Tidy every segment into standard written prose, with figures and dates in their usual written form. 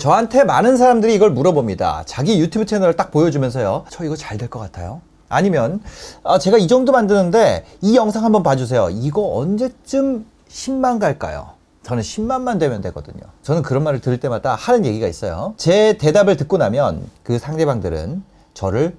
저한테 많은 사람들이 이걸 물어봅니다. 자기 유튜브 채널을 딱 보여주면서요. 저 이거 잘 될 것 같아요? 아니면 제가 이 정도 만드는데 이 영상 한번 봐주세요. 이거 언제쯤 10만 갈까요? 저는 10만만 되면 되거든요. 저는 그런 말을 들을 때마다 하는 얘기가 있어요. 제 대답을 듣고 나면 그 상대방들은 저를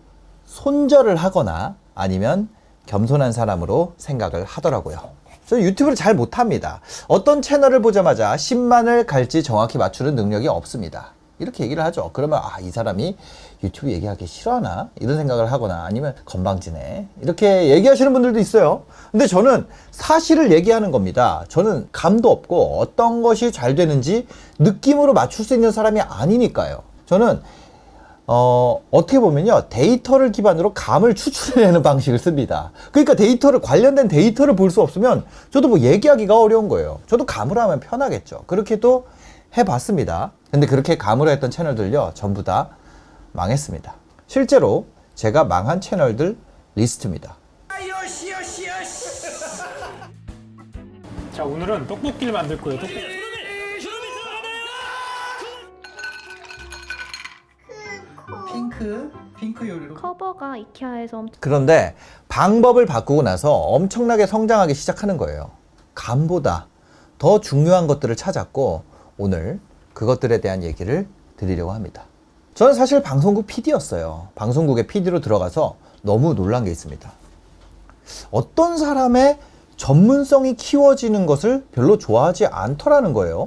손절을 하거나 아니면 겸손한 사람으로 생각을 하더라고요. 저는 유튜브를 잘 못합니다. 어떤 채널을 보자마자 10만을 갈지 정확히 맞추는 능력이 없습니다. 이렇게 얘기를 하죠. 그러면 이 사람이 유튜브 얘기하기 싫어하나? 이런 생각을 하거나 아니면 건방지네. 이렇게 얘기하시는 분들도 있어요. 근데 저는 사실을 얘기하는 겁니다. 저는 감도 없고 어떤 것이 잘 되는지 느낌으로 맞출 수 있는 사람이 아니니까요. 저는 어떻게 보면요, 데이터를 기반으로 감을 추출해내는 방식을 씁니다. 그러니까 관련된 데이터를 볼 수 없으면 저도 뭐 얘기하기가 어려운 거예요. 저도 감으로 하면 편하겠죠. 그렇게도 해봤습니다. 근데 그렇게 감으로 했던 채널들요, 전부 다 망했습니다. 실제로 제가 망한 채널들 리스트입니다. 자, 오늘은 떡볶이를 만들 거예요. 핑크 요리로. 커버가 이케아에서 그런데 방법을 바꾸고 나서 엄청나게 성장하기 시작하는 거예요. 감보다 더 중요한 것들을 찾았고 오늘 그것들에 대한 얘기를 드리려고 합니다. 저는 사실 방송국 PD였어요. 방송국의 PD로 들어가서 너무 놀란 게 있습니다. 어떤 사람의 전문성이 키워지는 것을 별로 좋아하지 않더라는 거예요.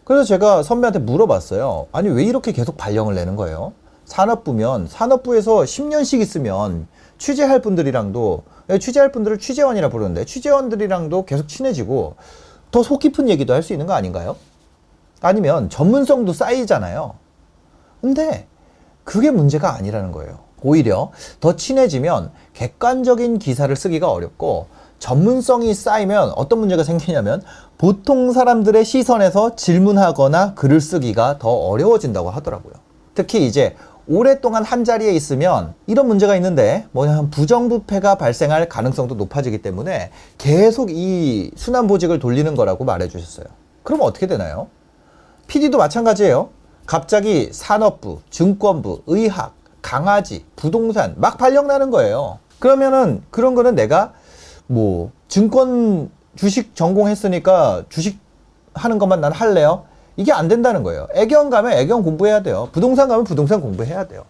그래서 제가 선배한테 물어봤어요. 아니, 왜 이렇게 계속 발령을 내는 거예요? 산업부면 산업부에서 10년씩 있으면 취재할 분들을 취재원이라 부르는데 취재원들이랑도 계속 친해지고 더 속 깊은 얘기도 할 수 있는 거 아닌가요? 아니면 전문성도 쌓이잖아요. 근데 그게 문제가 아니라는 거예요. 오히려 더 친해지면 객관적인 기사를 쓰기가 어렵고 전문성이 쌓이면 어떤 문제가 생기냐면 보통 사람들의 시선에서 질문하거나 글을 쓰기가 더 어려워진다고 하더라고요. 특히 이제 오랫동안 한 자리에 있으면 이런 문제가 있는데 뭐냐면 부정부패가 발생할 가능성도 높아지기 때문에 계속 이 순환보직을 돌리는 거라고 말해 주셨어요. 그럼 어떻게 되나요? PD도 마찬가지예요. 갑자기 산업부, 증권부, 의학, 강아지, 부동산 막 발령 나는 거예요. 그러면은 그런 거는 내가 뭐 증권 주식 전공했으니까 주식 하는 것만 난 할래요? 이게 안 된다는 거예요. 애경 가면 애경 공부해야 돼요. 부동산 가면 부동산 공부해야 돼요.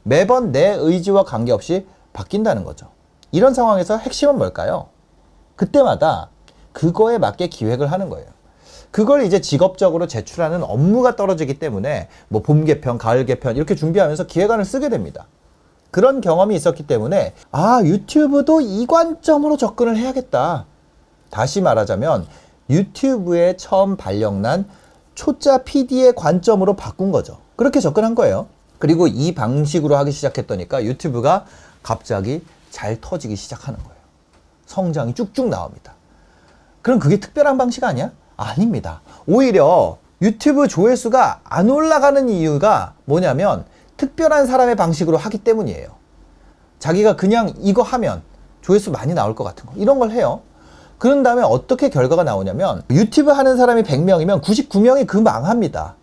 매번 내 의지와 관계없이 바뀐다는 거죠. 이런 상황에서 핵심은 뭘까요? 그때마다 그거에 맞게 기획을 하는 거예요. 그걸 이제 직업적으로 제출하는 업무가 떨어지기 때문에 뭐 봄 개편, 가을 개편 이렇게 준비하면서 기획안을 쓰게 됩니다. 그런 경험이 있었기 때문에 유튜브도 이 관점으로 접근을 해야겠다. 다시 말하자면 유튜브에 처음 발령난 초짜 PD의 관점으로 바꾼 거죠. 그렇게 접근한 거예요. 그리고 이 방식으로 하기 시작했더니까 유튜브가 갑자기 잘 터지기 시작하는 거예요. 성장이 쭉쭉 나옵니다. 그럼 그게 특별한 방식 아니야? 아닙니다. 오히려 유튜브 조회수가 안 올라가는 이유가 뭐냐면 특별한 사람의 방식으로 하기 때문이에요. 자기가 그냥 이거 하면 조회수 많이 나올 것 같은 거 이런 걸 해요. 그런 다음에 어떻게 결과가 나오냐면 유튜브 하는 사람이 100명이면 99명이 그 망합니다.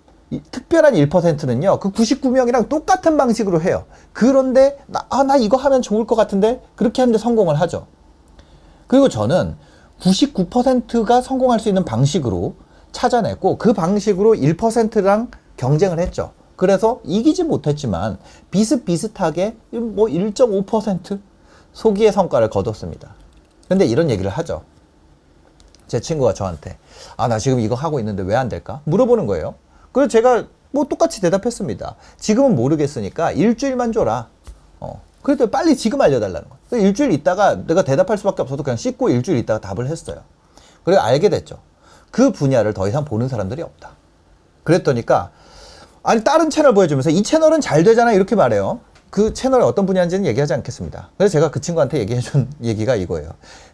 특별한 1%는요 그 99명이랑 똑같은 방식으로 해요. 그런데 나 이거 하면 좋을 것 같은데 그렇게 하는데 성공을 하죠. 그리고 저는 99%가 성공할 수 있는 방식으로 찾아냈고 그 방식으로 1%랑 경쟁을 했죠. 그래서 이기지 못했지만 비슷비슷하게 뭐 1.5% 소기의 성과를 거뒀습니다. 근데 이런 얘기를 하죠. 제 친구가 저한테 나 지금 이거 하고 있는데 왜 안 될까? 물어보는 거예요. 그래서 제가 뭐 똑같이 대답했습니다. 지금은 모르겠으니까 일주일만 줘라. 그래도 빨리 지금 알려달라는 거예요. 그래서 일주일 있다가 내가 대답할 수밖에 없어서 그냥 씻고 일주일 있다가 답을 했어요. 그리고 알게 됐죠. 그 분야를 더 이상 보는 사람들이 없다. 그랬더니까 다른 채널 보여주면서 이 채널은 잘 되잖아 이렇게 말해요. 그 채널이 어떤 분야인지는 얘기하지 않겠습니다. 그래서 제가 그 친구한테 얘기해준 얘기가 이거예요.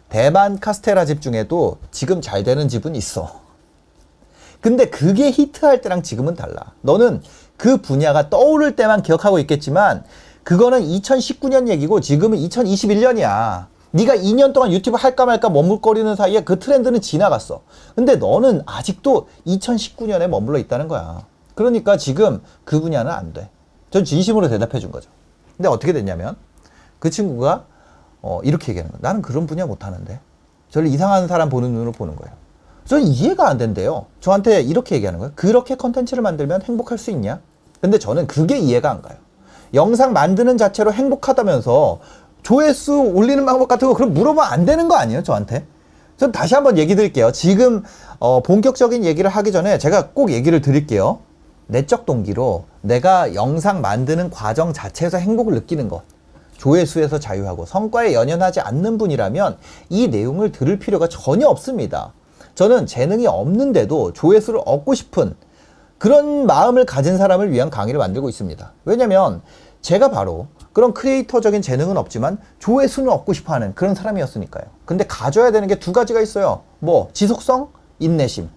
대만 카스테라 집 중에도 지금 잘 되는 집은 있어. 근데 그게 히트할 때랑 지금은 달라. 너는 그 분야가 떠오를 때만 기억하고 있겠지만 그거는 2019년 얘기고 지금은 2021년이야. 네가 2년 동안 유튜브 할까 말까 머물거리는 사이에 그 트렌드는 지나갔어. 근데 너는 아직도 2019년에 머물러 있다는 거야. 그러니까 지금 그 분야는 안 돼. 전 진심으로 대답해 준 거죠. 근데 어떻게 됐냐면 그 친구가 이렇게 얘기하는 거예요. 나는 그런 분야 못 하는데. 저를 이상한 사람 보는 눈으로 보는 거예요. 저는 이해가 안 된대요. 저한테 이렇게 얘기하는 거예요. 그렇게 컨텐츠를 만들면 행복할 수 있냐? 근데 저는 그게 이해가 안 가요. 영상 만드는 자체로 행복하다면서 조회수 올리는 방법 같은 거 그럼 물어보면 안 되는 거 아니에요, 저한테? 전 다시 한번 얘기 드릴게요. 지금 본격적인 얘기를 하기 전에 제가 꼭 얘기를 드릴게요. 내적 동기로 내가 영상 만드는 과정 자체에서 행복을 느끼는 것, 조회수에서 자유하고 성과에 연연하지 않는 분이라면 이 내용을 들을 필요가 전혀 없습니다. 저는 재능이 없는데도 조회수를 얻고 싶은 그런 마음을 가진 사람을 위한 강의를 만들고 있습니다. 왜냐면 제가 바로 그런 크리에이터적인 재능은 없지만 조회수는 얻고 싶어하는 그런 사람이었으니까요. 근데 가져야 되는 게 두 가지가 있어요. 뭐 지속성, 인내심.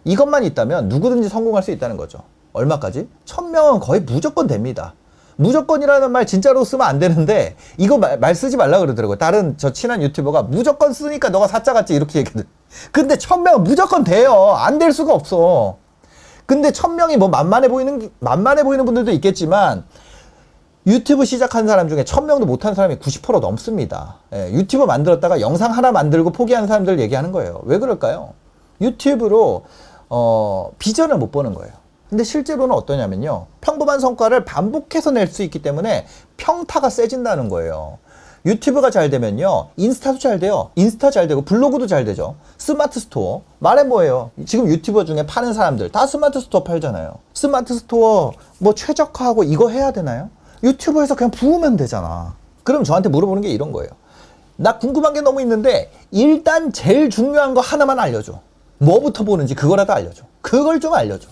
이것만 있다면 누구든지 성공할 수 있다는 거죠. 얼마까지? 1000명은 거의 무조건 됩니다. 무조건이라는 말 진짜로 쓰면 안 되는데 이거 말 쓰지 말라 그러더라고요. 다른 저 친한 유튜버가 무조건 쓰니까 너가 사짜 같지 이렇게 얘기하거든. 근데 1000명은 무조건 돼요. 안 될 수가 없어. 근데 1000명이 뭐 만만해 보이는 분들도 있겠지만 유튜브 시작한 사람 중에 1000명도 못한 사람이 90% 넘습니다. 예, 유튜브 만들었다가 영상 하나 만들고 포기하는 사람들 얘기하는 거예요. 왜 그럴까요? 유튜브로 비전을 못 보는 거예요. 근데 실제로는 어떠냐면요, 평범한 성과를 반복해서 낼 수 있기 때문에 평타가 세진다는 거예요. 유튜브가 잘 되면요, 인스타도 잘 돼요. 인스타 잘 되고 블로그도 잘 되죠. 스마트 스토어 말해 뭐예요? 지금 유튜버 중에 파는 사람들 다 스마트 스토어 팔잖아요. 스마트 스토어 뭐 최적화하고 이거 해야 되나요? 유튜브에서 그냥 부으면 되잖아. 그럼 저한테 물어보는 게 이런 거예요. 나 궁금한 게 너무 있는데 일단 제일 중요한 거 하나만 알려줘. 뭐부터 보는지 그거라도 알려줘. 그걸 좀 알려줘.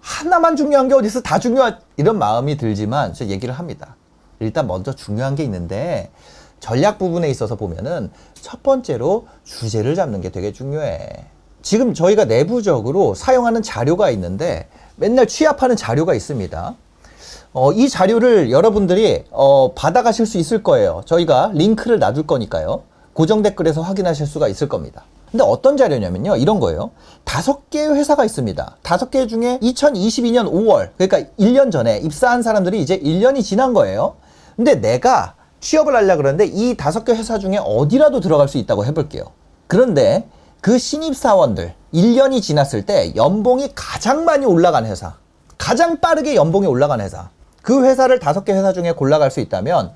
하나만 중요한 게 어디서 다 중요한 이런 마음이 들지만 저 얘기를 합니다. 일단 먼저 중요한 게 있는데 전략 부분에 있어서 보면은 첫 번째로 주제를 잡는 게 되게 중요해. 지금 저희가 내부적으로 사용하는 자료가 있는데 맨날 취합하는 자료가 있습니다. 이 자료를 여러분들이 받아가실 수 있을 거예요. 저희가 링크를 놔둘 거니까요. 고정 댓글에서 확인하실 수가 있을 겁니다. 근데 어떤 자료냐면요, 이런 거예요. 5개의 회사가 있습니다. 5개 중에 2022년 5월, 그러니까 1년 전에 입사한 사람들이 이제 1년이 지난 거예요. 근데 내가 취업을 하려고 그러는데 이 5개 회사 중에 어디라도 들어갈 수 있다고 해볼게요. 그런데 그 신입사원들 1년이 지났을 때 연봉이 가장 많이 올라간 회사, 가장 빠르게 연봉이 올라간 회사, 그 회사를 5개 회사 중에 골라갈 수 있다면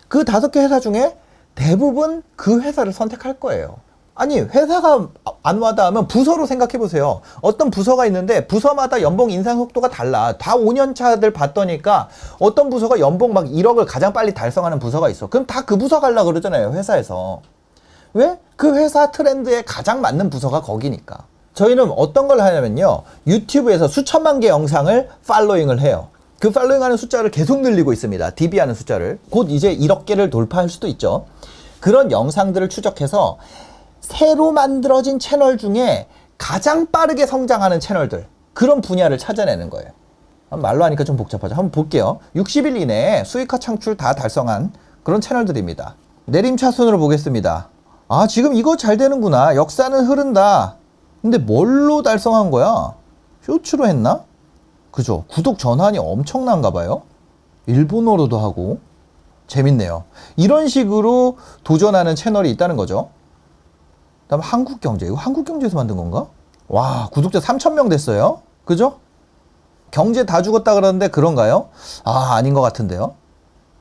그 5개 회사 중에 대부분 그 회사를 선택할 거예요. 아니, 회사가 안 와다 하면 부서로 생각해 보세요. 어떤 부서가 있는데 부서마다 연봉 인상 속도가 달라. 다 5년 차들 봤더니까 어떤 부서가 연봉 막 1억을 가장 빨리 달성하는 부서가 있어. 그럼 다 그 부서 가려고 그러잖아요, 회사에서. 왜? 그 회사 트렌드에 가장 맞는 부서가 거기니까. 저희는 어떤 걸 하냐면요, 유튜브에서 수천만 개 영상을 팔로잉을 해요. 그 팔로잉 하는 숫자를 계속 늘리고 있습니다. DB 하는 숫자를. 곧 이제 1억 개를 돌파할 수도 있죠. 그런 영상들을 추적해서 새로 만들어진 채널 중에 가장 빠르게 성장하는 채널들, 그런 분야를 찾아내는 거예요. 말로 하니까 좀 복잡하죠. 한번 볼게요. 60일 이내에 수익화 창출 다 달성한 그런 채널들입니다. 내림차순으로 보겠습니다. 아, 지금 이거 잘 되는구나. 역사는 흐른다. 근데 뭘로 달성한 거야? 쇼츠로 했나? 그죠? 구독 전환이 엄청난가 봐요. 일본어로도 하고. 재밌네요. 이런 식으로 도전하는 채널이 있다는 거죠. 그다음 한국경제. 이거 한국경제에서 만든 건가? 와, 구독자 3,000명 됐어요. 그죠? 경제 다 죽었다 그러는데 그런가요? 아, 아닌 것 같은데요.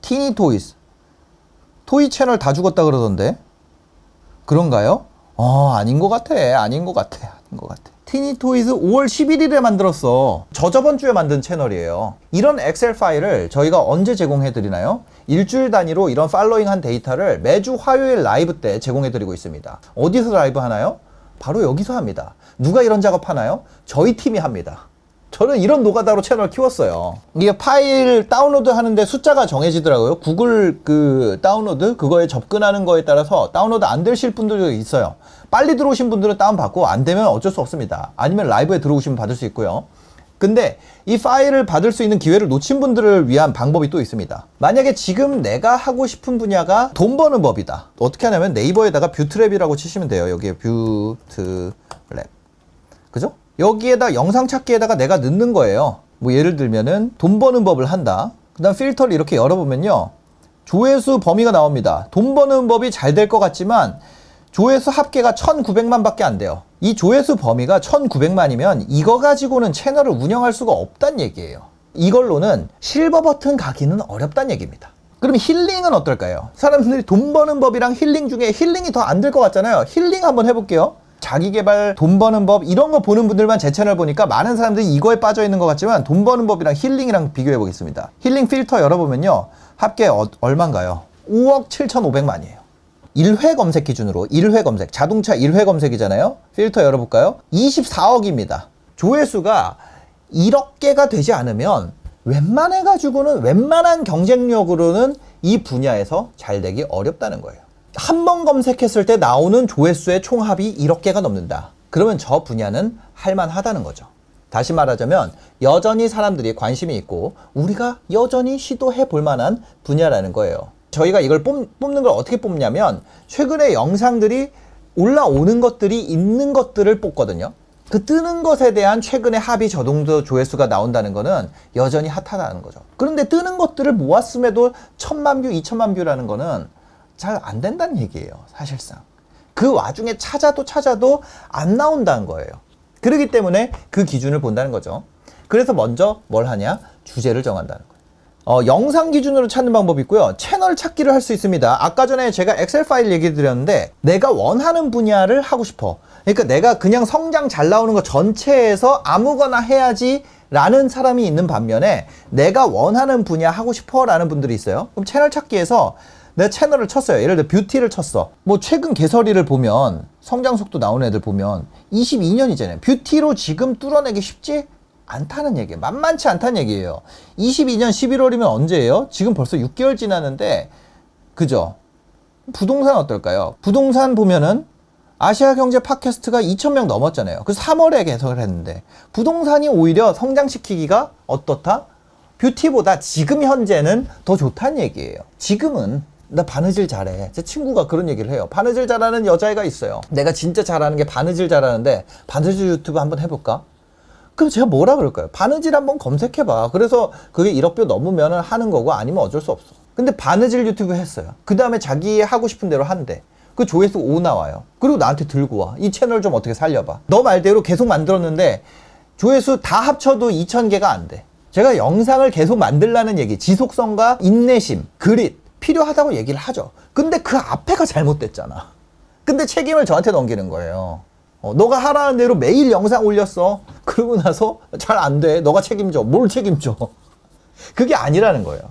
티니토이스. 토이 채널 다 죽었다 그러던데. 그런가요? 아닌 것 같아. 아닌 것 같아. 아닌 것 같아. 티니토이즈 5월 11일에 만들었어. 저번 주에 만든 채널이에요. 이런 엑셀 파일을 저희가 언제 제공해 드리나요? 일주일 단위로 이런 팔로잉한 데이터를 매주 화요일 라이브 때 제공해 드리고 있습니다. 어디서 라이브 하나요? 바로 여기서 합니다. 누가 이런 작업 하나요? 저희 팀이 합니다. 저는 이런 노가다로 채널 키웠어요. 이게 파일 다운로드 하는데 숫자가 정해지더라고요. 구글 그 다운로드 그거에 접근하는 거에 따라서 다운로드 안 되실 분들도 있어요. 빨리 들어오신 분들은 다운받고 안 되면 어쩔 수 없습니다. 아니면 라이브에 들어오시면 받을 수 있고요. 근데 이 파일을 받을 수 있는 기회를 놓친 분들을 위한 방법이 또 있습니다. 만약에 지금 내가 하고 싶은 분야가 돈 버는 법이다. 어떻게 하냐면 네이버에다가 뷰트랩이라고 치시면 돼요. 여기에 뷰트랩. 그죠? 여기에다 영상 찾기에다가 내가 넣는 거예요. 뭐 예를 들면은 돈 버는 법을 한다. 그 다음 필터를 이렇게 열어보면요. 조회수 범위가 나옵니다. 돈 버는 법이 잘 될 것 같지만 조회수 합계가 1900만 밖에 안 돼요. 이 조회수 범위가 1900만이면 이거 가지고는 채널을 운영할 수가 없단 얘기예요. 이걸로는 실버 버튼 가기는 어렵단 얘기입니다. 그럼 힐링은 어떨까요? 사람들이 돈 버는 법이랑 힐링 중에 힐링이 더 안 될 것 같잖아요. 힐링 한번 해볼게요. 자기계발, 돈 버는 법 이런 거 보는 분들만 제 채널 보니까 많은 사람들이 이거에 빠져 있는 것 같지만 돈 버는 법이랑 힐링이랑 비교해 보겠습니다. 힐링 필터 열어보면요. 합계 얼마인가요? 5억 7,500만이에요. 1회 검색 기준으로 1회 검색, 자동차 1회 검색이잖아요. 필터 열어볼까요? 24억입니다. 조회수가 1억 개가 되지 않으면 웬만한 경쟁력으로는 이 분야에서 잘 되기 어렵다는 거예요. 한 번 검색했을 때 나오는 조회수의 총합이 1억 개가 넘는다. 그러면 저 분야는 할만하다는 거죠. 다시 말하자면 여전히 사람들이 관심이 있고 우리가 여전히 시도해 볼 만한 분야라는 거예요. 저희가 이걸 뽑는 걸 어떻게 뽑냐면 최근에 영상들이 올라오는 것들이 있는 것들을 뽑거든요. 그 뜨는 것에 대한 최근의 합이 저 정도 조회수가 나온다는 거는 여전히 핫하다는 거죠. 그런데 뜨는 것들을 모았음에도 1000만 뷰, 2000만 뷰라는 거는 잘 안 된다는 얘기예요. 사실상. 그 와중에 찾아도 안 나온다는 거예요. 그렇기 때문에 그 기준을 본다는 거죠. 그래서 먼저 뭘 하냐? 주제를 정한다는 거예요. 영상 기준으로 찾는 방법이 있고요. 채널 찾기를 할 수 있습니다. 아까 전에 제가 엑셀 파일 얘기 드렸는데 내가 원하는 분야를 하고 싶어. 그러니까 내가 그냥 성장 잘 나오는 거 전체에서 아무거나 해야지 라는 사람이 있는 반면에 내가 원하는 분야 하고 싶어 라는 분들이 있어요. 그럼 채널 찾기에서 내가 채널을 쳤어요. 예를 들어 뷰티를 쳤어. 뭐 최근 개설이를 보면 성장 속도 나오는 애들 보면 22년이잖아요. 뷰티로 지금 뚫어내기 쉽지 않다는 얘기예요. 만만치 않다는 얘기예요. 22년 11월이면 언제예요? 지금 벌써 6개월 지났는데 그죠? 부동산 어떨까요? 부동산 보면은 아시아경제 팟캐스트가 2,000명 넘었잖아요. 그래서 3월에 개설을 했는데 부동산이 오히려 성장시키기가 어떻다? 뷰티보다 지금 현재는 더 좋다는 얘기예요. 지금은 나 바느질 잘해. 제 친구가 그런 얘기를 해요. 바느질 잘하는 여자애가 있어요. 내가 진짜 잘하는 게 바느질 잘하는데 바느질 유튜브 한번 해볼까? 그럼 제가 뭐라 그럴까요? 바느질 한번 검색해봐. 그래서 그게 1억 뷰 넘으면 하는 거고 아니면 어쩔 수 없어. 근데 바느질 유튜브 했어요. 그 다음에 자기 하고 싶은 대로 한대. 그 조회수 5 나와요. 그리고 나한테 들고 와. 이 채널 좀 어떻게 살려봐. 너 말대로 계속 만들었는데 조회수 다 합쳐도 2,000개가 안 돼. 제가 영상을 계속 만들라는 얘기, 지속성과 인내심, 그릿 필요하다고 얘기를 하죠. 근데 그 앞에가 잘못됐잖아. 근데 책임을 저한테 넘기는 거예요. 너가 하라는 대로 매일 영상 올렸어. 그러고 나서 잘 안 돼. 너가 책임져. 뭘 책임져? 그게 아니라는 거예요.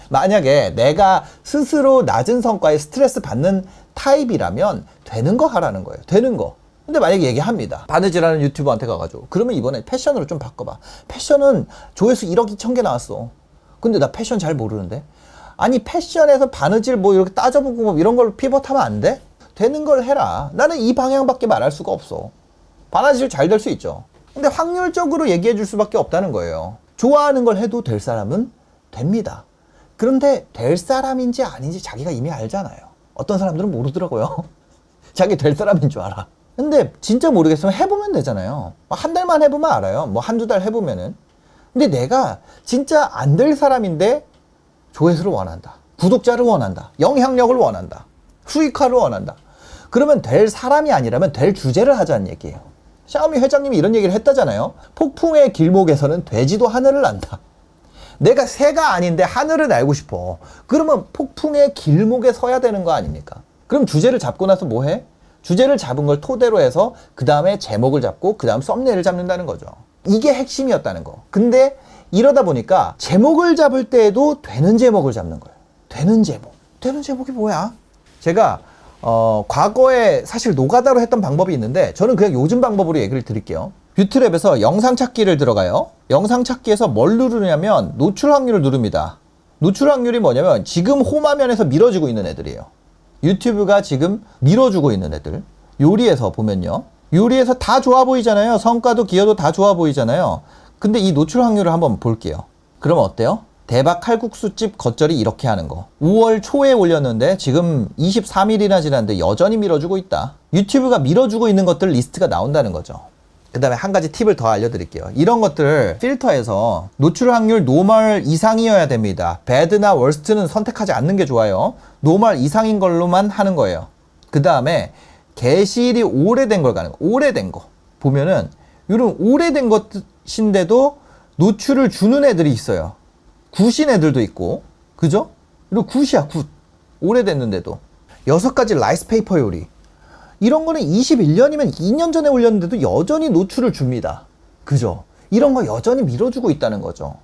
만약에 내가 스스로 낮은 성과에 스트레스 받는 타입이라면 되는 거 하라는 거예요. 되는 거. 근데 만약에 얘기합니다. 바느질하는 유튜버한테 가가지고 그러면 이번에 패션으로 좀 바꿔봐. 패션은 조회수 1억 2천 개 나왔어. 근데 나 패션 잘 모르는데. 아니 패션에서 바느질 뭐 이렇게 따져보고 뭐 이런 걸로 피벗하면 안 돼? 되는 걸 해라. 나는 이 방향밖에 말할 수가 없어. 바느질 잘 될 수 있죠. 근데 확률적으로 얘기해 줄 수밖에 없다는 거예요. 좋아하는 걸 해도 될 사람은 됩니다. 그런데 될 사람인지 아닌지 자기가 이미 알잖아요. 어떤 사람들은 모르더라고요. 자기 될 사람인 줄 알아. 근데 진짜 모르겠으면 해보면 되잖아요. 한 달만 해보면 알아요. 뭐 한두 달 해보면은. 근데 내가 진짜 안 될 사람인데 조회수를 원한다. 구독자를 원한다. 영향력을 원한다. 수익화를 원한다. 그러면 될 사람이 아니라면 될 주제를 하자는 얘기예요. 샤오미 회장님이 이런 얘기를 했다잖아요. 폭풍의 길목에서는 돼지도 하늘을 난다. 내가 새가 아닌데 하늘을 날고 싶어. 그러면 폭풍의 길목에 서야 되는 거 아닙니까? 그럼 주제를 잡고 나서 뭐 해? 주제를 잡은 걸 토대로 해서 그 다음에 제목을 잡고 그 다음 썸네일을 잡는다는 거죠. 이게 핵심이었다는 거. 근데 이러다 보니까 제목을 잡을 때에도 되는 제목을 잡는 거예요. 되는 제목. 되는 제목이 뭐야? 제가 과거에 사실 노가다로 했던 방법이 있는데 저는 그냥 요즘 방법으로 얘기를 드릴게요. 뷰트랩에서 영상 찾기를 들어가요. 영상 찾기에서 뭘 누르냐면 노출 확률을 누릅니다. 노출 확률이 뭐냐면 지금 홈화면에서 밀어주고 있는 애들이에요. 유튜브가 지금 밀어주고 있는 애들. 요리에서 보면요. 요리에서 다 좋아 보이잖아요. 성과도 기여도 다 좋아 보이잖아요. 근데 이 노출 확률을 한번 볼게요. 그럼 어때요? 대박 칼국수집 겉절이 이렇게 하는 거. 5월 초에 올렸는데 지금 23일이나 지났는데 여전히 밀어주고 있다. 유튜브가 밀어주고 있는 것들 리스트가 나온다는 거죠. 그 다음에 한 가지 팁을 더 알려드릴게요. 이런 것들을 필터에서 노출 확률 노멀 이상이어야 됩니다. 배드나 월스트는 선택하지 않는 게 좋아요. 노멀 이상인 걸로만 하는 거예요. 그 다음에 게시일이 오래된 걸 가는 거. 오래된 거 보면은 이런 오래된 것인데도 노출을 주는 애들이 있어요. 굿인 애들도 있고, 그죠? 그리고 굿이야, 굿. 오래됐는데도. 6가지 라이스 페이퍼 요리. 이런 거는 21년이면 2년 전에 올렸는데도 여전히 노출을 줍니다. 그죠? 이런 거 여전히 밀어주고 있다는 거죠.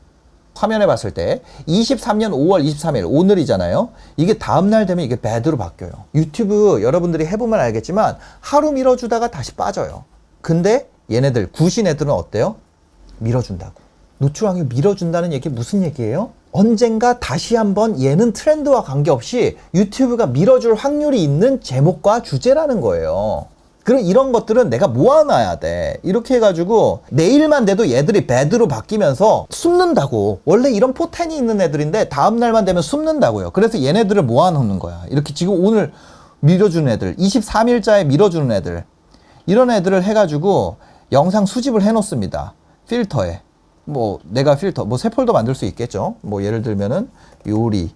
화면에 봤을 때 23년 5월 23일 오늘이잖아요. 이게 다음날 되면 이게 배드로 바뀌어요. 유튜브 여러분들이 해보면 알겠지만 하루 밀어주다가 다시 빠져요. 근데 얘네들 굿인 애들은 어때요? 밀어준다고. 노출 확률 밀어준다는 얘기 무슨 얘기예요? 언젠가 다시 한번 얘는 트렌드와 관계없이 유튜브가 밀어줄 확률이 있는 제목과 주제라는 거예요. 그럼 이런 것들은 내가 모아놔야 돼. 이렇게 해가지고 내일만 돼도 얘들이 배드로 바뀌면서 숨는다고. 원래 이런 포텐이 있는 애들인데 다음날만 되면 숨는다고요. 그래서 얘네들을 모아놓는 거야. 이렇게 지금 오늘 밀어주는 애들, 23일자에 밀어주는 애들, 이런 애들을 해가지고 영상 수집을 해놓습니다. 필터에. 뭐 내가 필터 뭐 새 폴더 만들 수 있겠죠. 뭐 예를 들면은 요리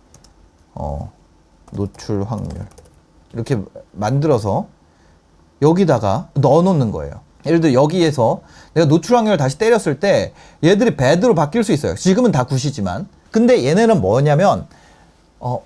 노출 확률 이렇게 만들어서 여기다가 넣어 놓는 거예요. 예를 들어 여기에서 내가 노출 확률을 다시 때렸을 때 얘들이 배드로 바뀔 수 있어요. 지금은 다 굿이지만. 근데 얘네는 뭐냐면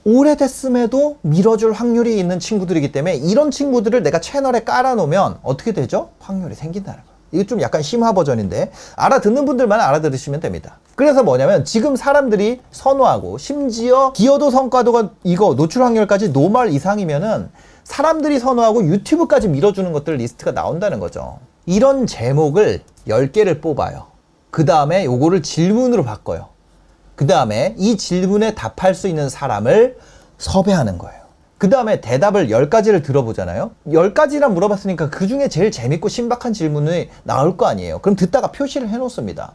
오래됐음에도 밀어줄 확률이 있는 친구들이기 때문에 이런 친구들을 내가 채널에 깔아 놓으면 어떻게 되죠? 확률이 생긴다는 거예요. 이거 좀 약간 심화 버전인데 알아듣는 분들만 알아들으시면 됩니다. 그래서 뭐냐면 지금 사람들이 선호하고 심지어 기여도 성과도가 이거 노출 확률까지 노멀 이상이면은 사람들이 선호하고 유튜브까지 밀어주는 것들 리스트가 나온다는 거죠. 이런 제목을 10개를 뽑아요. 그 다음에 요거를 질문으로 바꿔요. 그 다음에 이 질문에 답할 수 있는 사람을 섭외하는 거예요. 그 다음에 대답을 10가지를 들어보잖아요. 10가지나 물어봤으니까 그 중에 제일 재밌고 신박한 질문이 나올 거 아니에요. 그럼 듣다가 표시를 해놓습니다.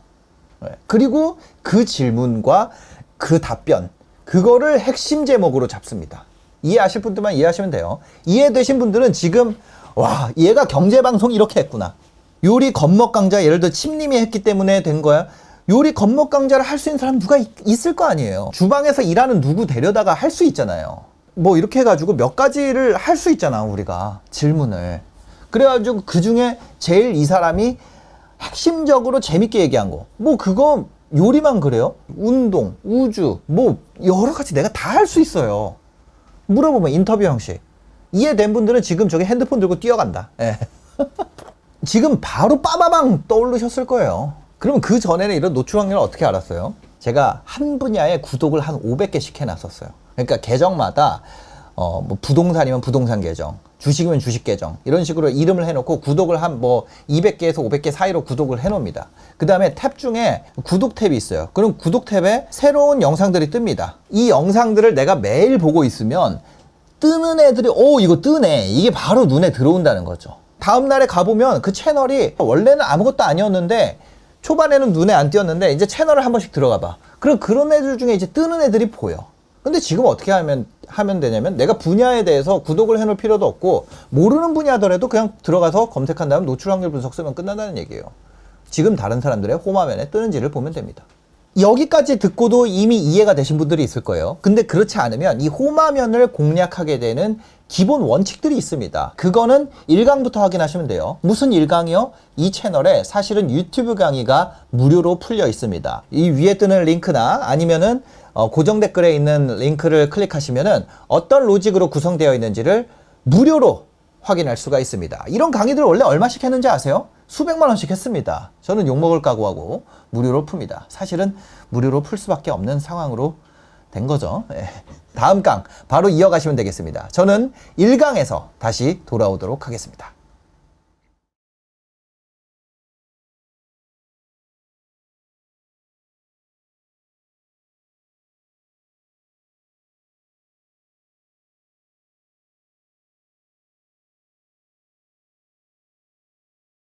그리고 그 질문과 그 답변, 그거를 핵심 제목으로 잡습니다. 이해하실 분들만 이해하시면 돼요. 이해되신 분들은 지금 와, 얘가 경제방송 이렇게 했구나. 요리 겁먹 강좌 예를 들어 침님이 했기 때문에 된 거야. 요리 겁먹 강좌를 할 수 있는 사람 누가 있을 거 아니에요. 주방에서 일하는 누구 데려다가 할 수 있잖아요. 뭐 이렇게 해가지고 몇 가지를 할 수 있잖아, 우리가 질문을. 그래가지고 그 중에 제일 이 사람이 핵심적으로 재밌게 얘기한 거, 뭐 그거 요리만 그래요? 운동, 우주, 뭐 여러 가지 내가 다 할 수 있어요. 물어보면 인터뷰 형식. 이해된 분들은 지금 저기 핸드폰 들고 뛰어간다. 예. 지금 바로 빠바방 떠오르셨을 거예요. 그러면 그 전에는 이런 노출 확률을 어떻게 알았어요? 제가 한 분야에 구독을 한 500개씩 해놨었어요. 그러니까 계정마다 뭐 부동산이면 부동산 계정, 주식이면 주식 계정, 이런 식으로 이름을 해놓고 구독을 한 뭐 200개에서 500개 사이로 구독을 해놓습니다. 그 다음에 탭 중에 구독 탭이 있어요. 그럼 구독 탭에 새로운 영상들이 뜹니다. 이 영상들을 내가 매일 보고 있으면 뜨는 애들이 이거 뜨네, 이게 바로 눈에 들어온다는 거죠. 다음날에 가보면 그 채널이 원래는 아무것도 아니었는데 초반에는 눈에 안 띄었는데 이제 채널을 한 번씩 들어가 봐. 그럼 그런 애들 중에 이제 뜨는 애들이 보여. 근데 지금 어떻게 하면 되냐면 내가 분야에 대해서 구독을 해놓을 필요도 없고 모르는 분야더라도 그냥 들어가서 검색한 다음 노출 확률 분석 쓰면 끝난다는 얘기예요. 지금 다른 사람들의 홈화면에 뜨는지를 보면 됩니다. 여기까지 듣고도 이미 이해가 되신 분들이 있을 거예요. 근데 그렇지 않으면 이 홈화면을 공략하게 되는 기본 원칙들이 있습니다. 그거는 1강부터 확인하시면 돼요. 무슨 1강이요? 이 채널에 사실은 유튜브 강의가 무료로 풀려 있습니다. 이 위에 뜨는 링크나 아니면은 고정 댓글에 있는 링크를 클릭하시면은 어떤 로직으로 구성되어 있는지를 무료로 확인할 수가 있습니다. 이런 강의들 원래 얼마씩 했는지 아세요? 수백만 원씩 했습니다. 저는 욕먹을 각오하고 무료로 풉니다. 사실은 무료로 풀 수밖에 없는 상황으로 된 거죠. 예. 다음 강 바로 이어가시면 되겠습니다. 저는 1강에서 다시 돌아오도록 하겠습니다.